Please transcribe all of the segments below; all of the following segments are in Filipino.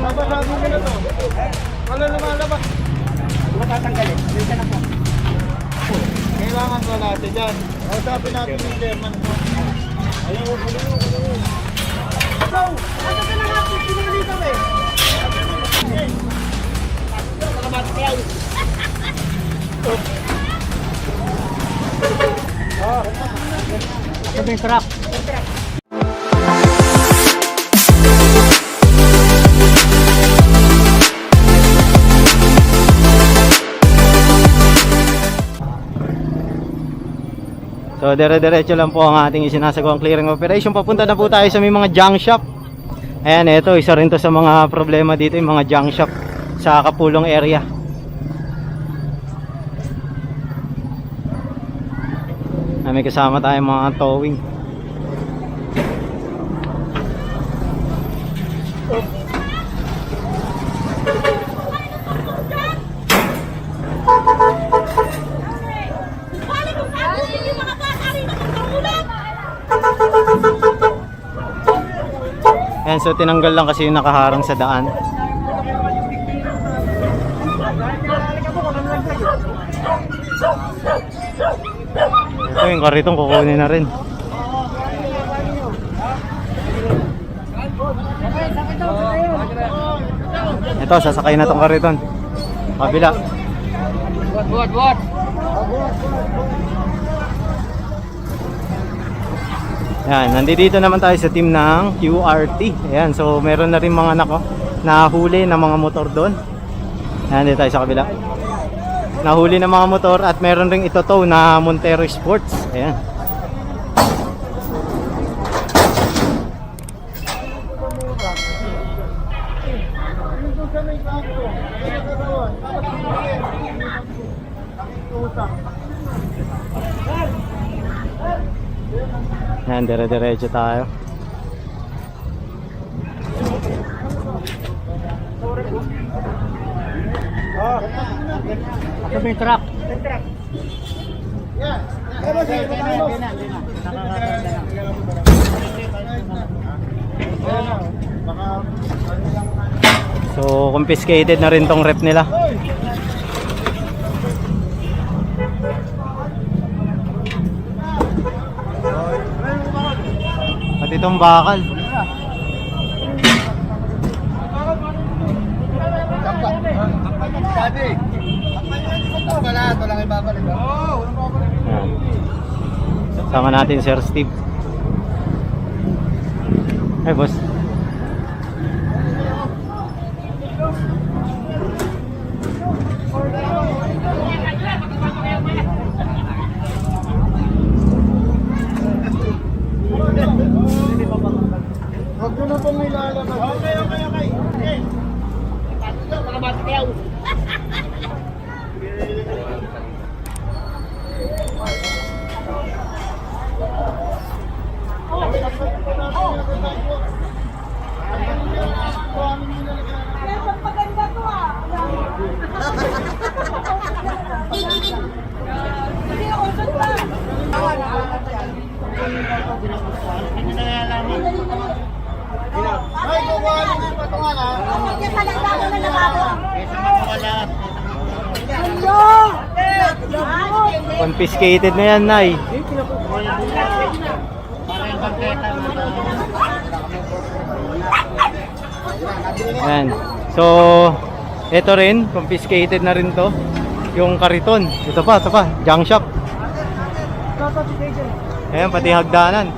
Babasabi mo na to. Wala lumalabas. Matatanggalin. Dito na po. Kailangan ko natin yan. Usapin natin yung chairman mo. Ayaw ko. So, ano ka na natin sinuli kami? Nakabati kayo. Ito yung truck. So dire-diretso lang po ang ating isinasagawang clearing operation. Papunta na po tayo sa may mga junk shop. Ayan, ito isa rin to sa mga problema dito, yung mga junk shop sa Kapulong area. May kasama tayong mga towing. Ayan, so tinanggal lang kasi yung nakaharang sa daan. Ito yung karitong kukunin na rin. Ito, sasakay na tong kariton. Kabila. What? Yan, nandito naman tayo sa team ng QRT. Ayan, so meron na rin mga nahuli ng mga motor doon. Ayan, dito tayo sa kabila. Nahuli ng mga motor at meron ring itotow na Montero Sports. Ayan. Ayan, dire-diretso tayo. Ito yung truck. So confiscated na rin tong rep nila. At itong bakal. Ito lang ibabalik. Ayan. Sama natin Sir Steve. Hey boss. Huwag mo na pong ilalabas. Okay. Nakabati kayo. Maganda to Hindi ako ba? Hindi na nalalaman. Ay, kukuha nyo yung patungan ha. Kaya talaga ako na nababo. Kesa matuwala. Confiscated na yan, Nay. Para yung bangketa. Ayan. So, ito rin, confiscated na rin to. Yung kariton. Ito pa, junk shop. Ayan, pati hagdanan.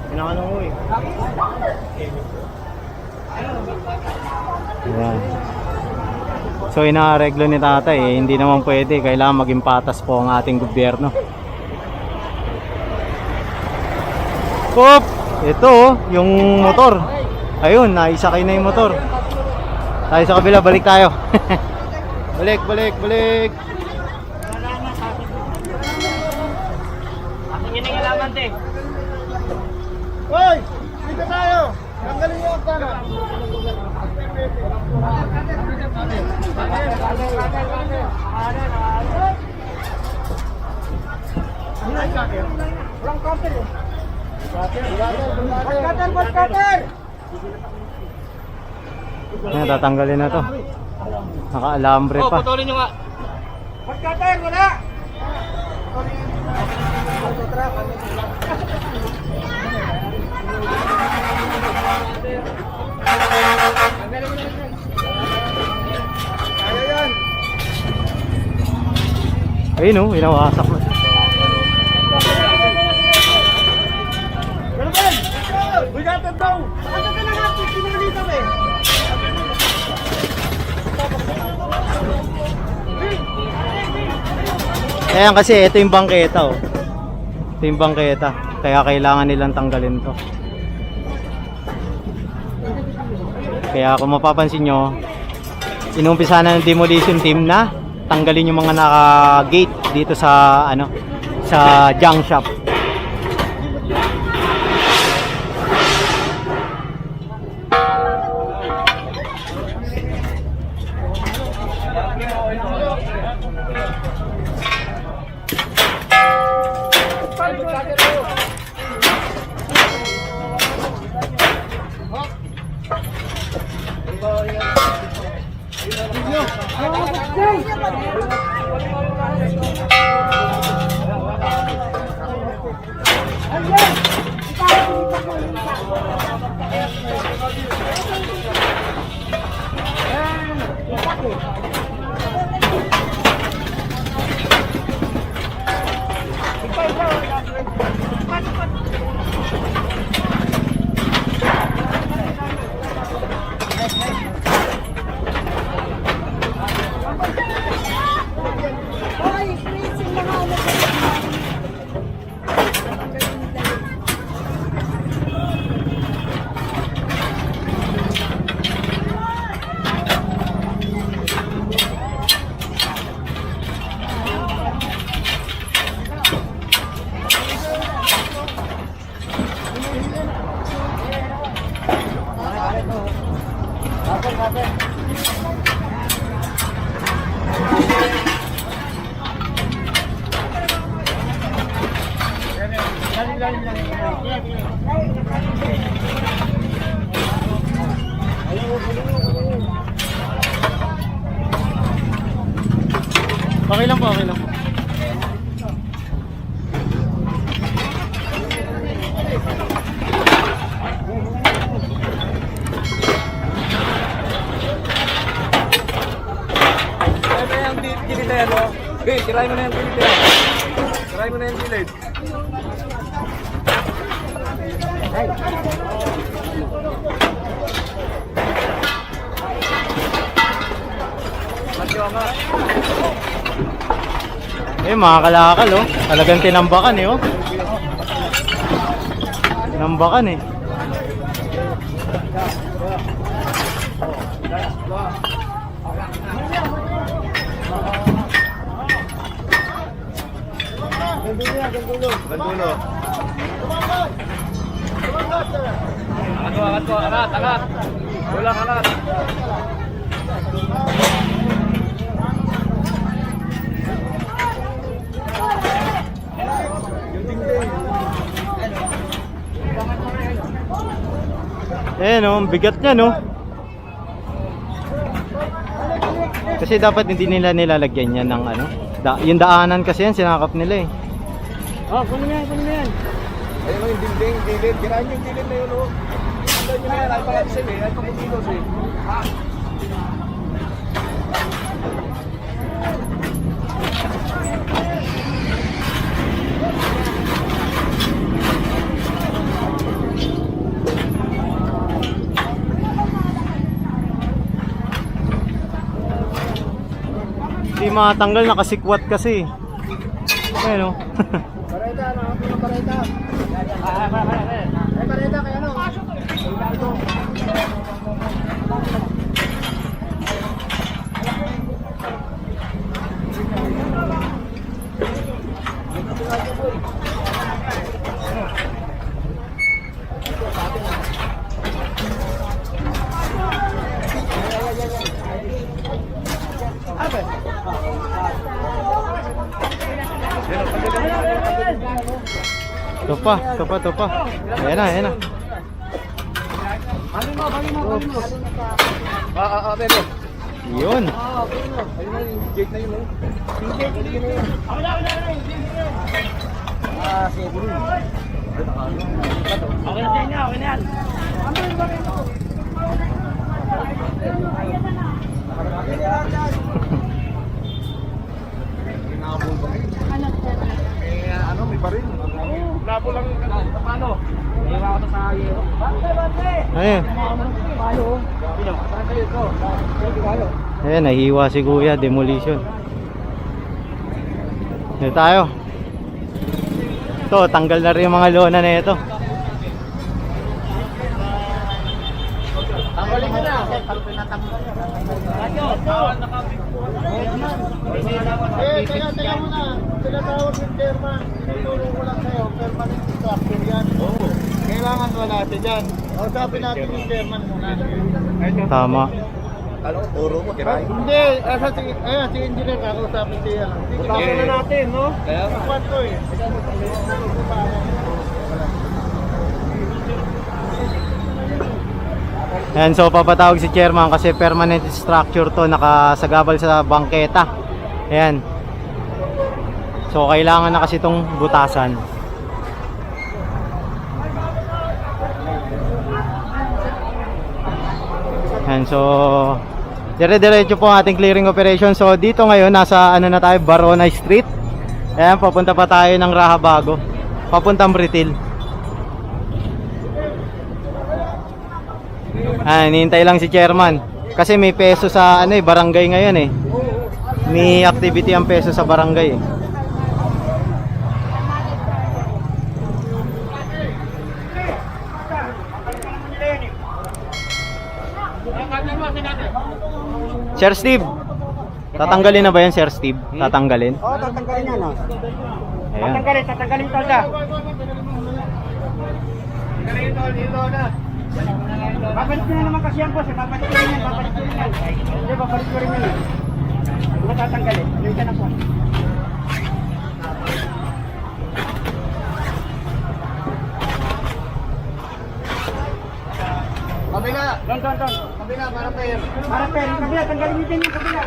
Pinakano mo eh. Ayan. So inaareglo ni tatay eh, hindi naman pwede, kailangan maging patas po ang ating gobyerno. Pop! Ito oh, yung motor. Ayun, naisakay na yung motor. Tayo sa kabila, balik tayo. Balik. Hoy! Dito tayo! Tanggalin niyo ang tana. Walang cutter eh. Cutter! Ayan, tatanggalin na to. Naka-alambre pa. Putulin nyo nga. Cutter! Wala! Ayun oh, inawasak na. Bigatad daw! Ano ka na natin? Sinalita mo eh! Ayan kasi ito yung bangketa oh. Ito yung bangketa. Kaya kailangan nilang tanggalin to. Kaya kung mapapansin nyo, inumpisa na ng demolition team na tanggalin yung mga naka-gate dito sa ano, sa junk shop. Okay lang po. Tirahin mo na yung gilid. Tirahin mo na yung gilid. Mga kalakal oh. Talagang tinambakan eh oh. Tinambakan eh. Gandulo. Angat. Ulang angat. No, ang bigat niya no. Kasi dapat hindi nila nilalagyan yan ng ano. Yung daanan kasi yan sinakap nila eh. Oh, kunin mo yan. Ayun yung dinding, gilid. Kirahin yung gilid na yun oh. Kirahin nyo na yan. Ay pangasin eh. Ay pangkilos eh. Hindi matanggal, nakasikwat kasi. Ayun oh. Pareta, ano? Pareta. Pareta. Ito pa. Ayan na. Bebe. Yun. Gate na yun. Siguro. Okay na yan. May baril. Labo lang. Paano? Iwa ko sa iyo. Ayan. Ayan, nahiwa si Kuya, demolition. Dito tayo. Ito, tanggal na rin yung mga lona na ito. Tanggalin mo na. Teka muna. Tinatawag yung chairman. Tinutulong ko lang sa'yo. Permanent structure yan. Kailangan wala natin yan. Usapin natin yung chairman muna. Tama. Alam ko, turo mo, tiray. Hindi. Si engineer, kakausapin siya. Usapin na natin, no? Kaya nga. Kuwan ko eh. Ayan, so papatawag si chairman kasi permanent structure to, nakasagabal sa bangketa. Ayan. So kailangan na kasi itong butasan. Ayan, so dire-diretso po ang ating clearing operation. So dito ngayon nasa ano na tayo, Baronay Street. Ayan, papunta pa tayo ng Rahabago, papuntang Britil. Hinihintay lang si chairman kasi may peso sa ano barangay ngayon eh. May activity ang peso sa barangay eh. Sir Steve, tatanggalin na ba yan, Sir Steve? Tatanggalin? Oo, tatanggalin yan, no? Ayan. Tatanggalin tolda. Tatanggalin tolda. Babalik ko na naman kasi yan, boss. Babalik ko rin yan. Hindi, babalik ko rin yan. Huwag tatanggalin. Hindi ka na po. Kabila. Don. Kabila, para pair. Para pair. Kabila, tanggalin nyo din yung kabila.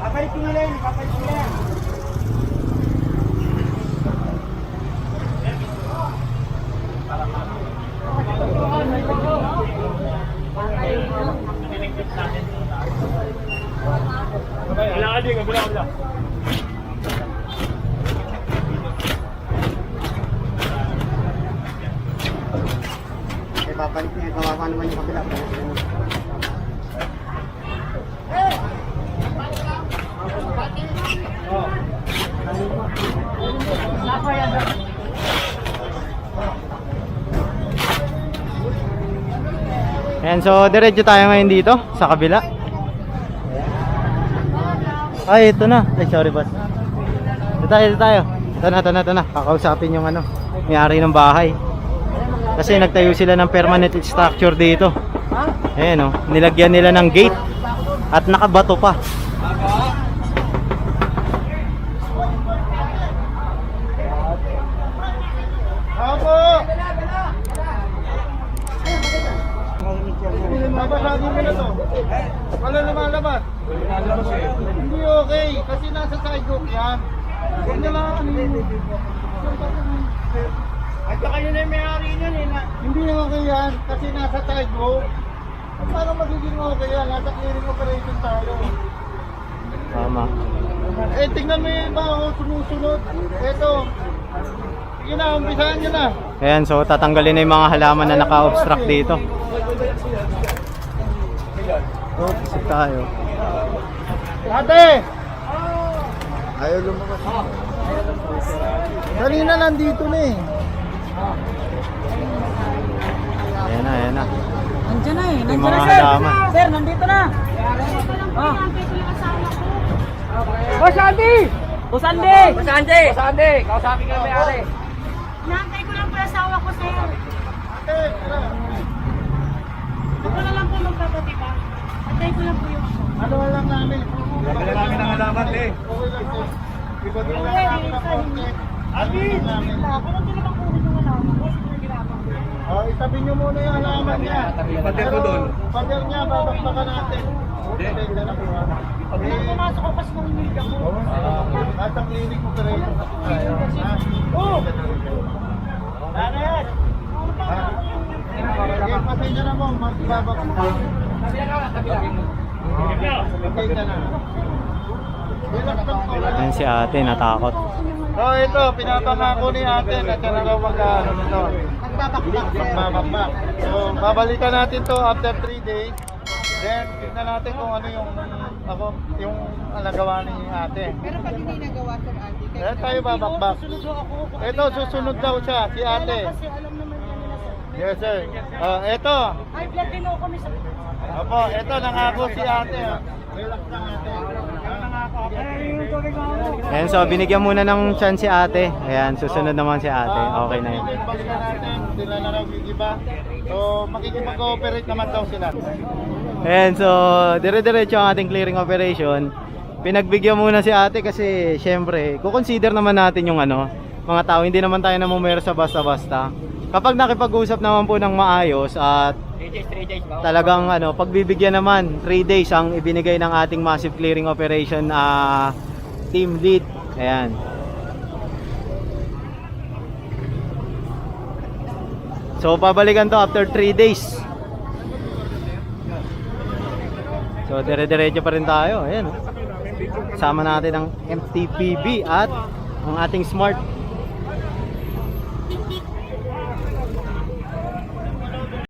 Babalik ko na lang. Babalik ko na lang. Kabila. Babalik niya, kawawa naman yung kabila. Ayan, so diretso tayo ngayon dito sa kabila. Ay, ito na. Ay, sorry boss. Ito tayo. Ito na. Kakausapin yung ano, may-ari ng bahay. Kasi nagtayo sila ng permanent structure dito. Ayan, nilagyan nila ng gate at nakabato pa. Ako! Babasagin mo na to. Wala lumalabas. Hindi okay. Kasi nasa sidewalk yan. Huwag na lang ano yun. At saka yun ay may-ari niyan eh. Hindi okay yan. Kasi nasa sidewalk. Paano magiging okay yan? Nasa clearing operation tayo. Tama. Tingnan mo yung iba sumusunod. Eto. Sige na, umpisahan nyo na. Ayan, so tatanggalin na yung mga halaman na naka-obstruct dito. Oops, tayo. Ate! Ayaw lumabas. Kanina nandito na eh. Ayan na. Nandiyan na eh. Yung mga halaman. Sir, nandito na. Oh. Boss Andy! Boss Andy! Kausapin ka na may-ari. Naantay ko lang po yung asawa ko, sir. Ate, Ako na lang po magpapatiba. Antay ko lang po yung ano lang namin? Wala namin ang alaman eh. Okay lang eh. Iba din lang namin ang konti. Abin! Ako lang din naman kunin yung alaman ko. Sige, ginagawa ko. Oh, itabi nyo muna yung halaman niya. Pader ko doon. Pader niya, babakbakan natin. Depende na po. Pag pumasok ko kasi nung inilig ako. At ang clinic mo ka rin. Oh! Ano yan? Okay, pasensya na po. Magbabakbakan. Okay ka na. Relax lang po. Ayan si ate, natakot. So ito, pinapangako ni ate na siya na raw mag-ano nito. Magbabakbak. So babalikan natin to after 3 days. Then tignan natin kung ano yung nagawa ni ate. Pero pag hindi nagawa sa ate, Then tayo babakbak. Susunod ako. Ito, susunod daw siya, si ate. Kasi alam naman niya nila sa... Yes sir. Ito. Ay, blood din ako kami sa... Opo, ito nangako si ate. Relax lang ate. Nangako ako. Ayan, so binigyan muna ng chance si ate. Ayan, susunod naman si ate. Okay na yun. Balikan natin, sila na raw gigiba. So makikipag-cooperate naman daw sila. Ayan, so dire-diretso ang ating clearing operation. Pinagbigyan muna si ate kasi syempre, kukonsider naman natin yung mga tao. Hindi naman tayo namumero sa basta-basta. Kapag nakipag-usap naman po ng maayos at talagang pagbibigyan naman, 3 days ang ibinigay ng ating massive clearing operation team lead. Ayan. So babalikan to after 3 days. So dire-diretso pa rin tayo. Ayan. Kasama natin ang MTPB at ang ating smart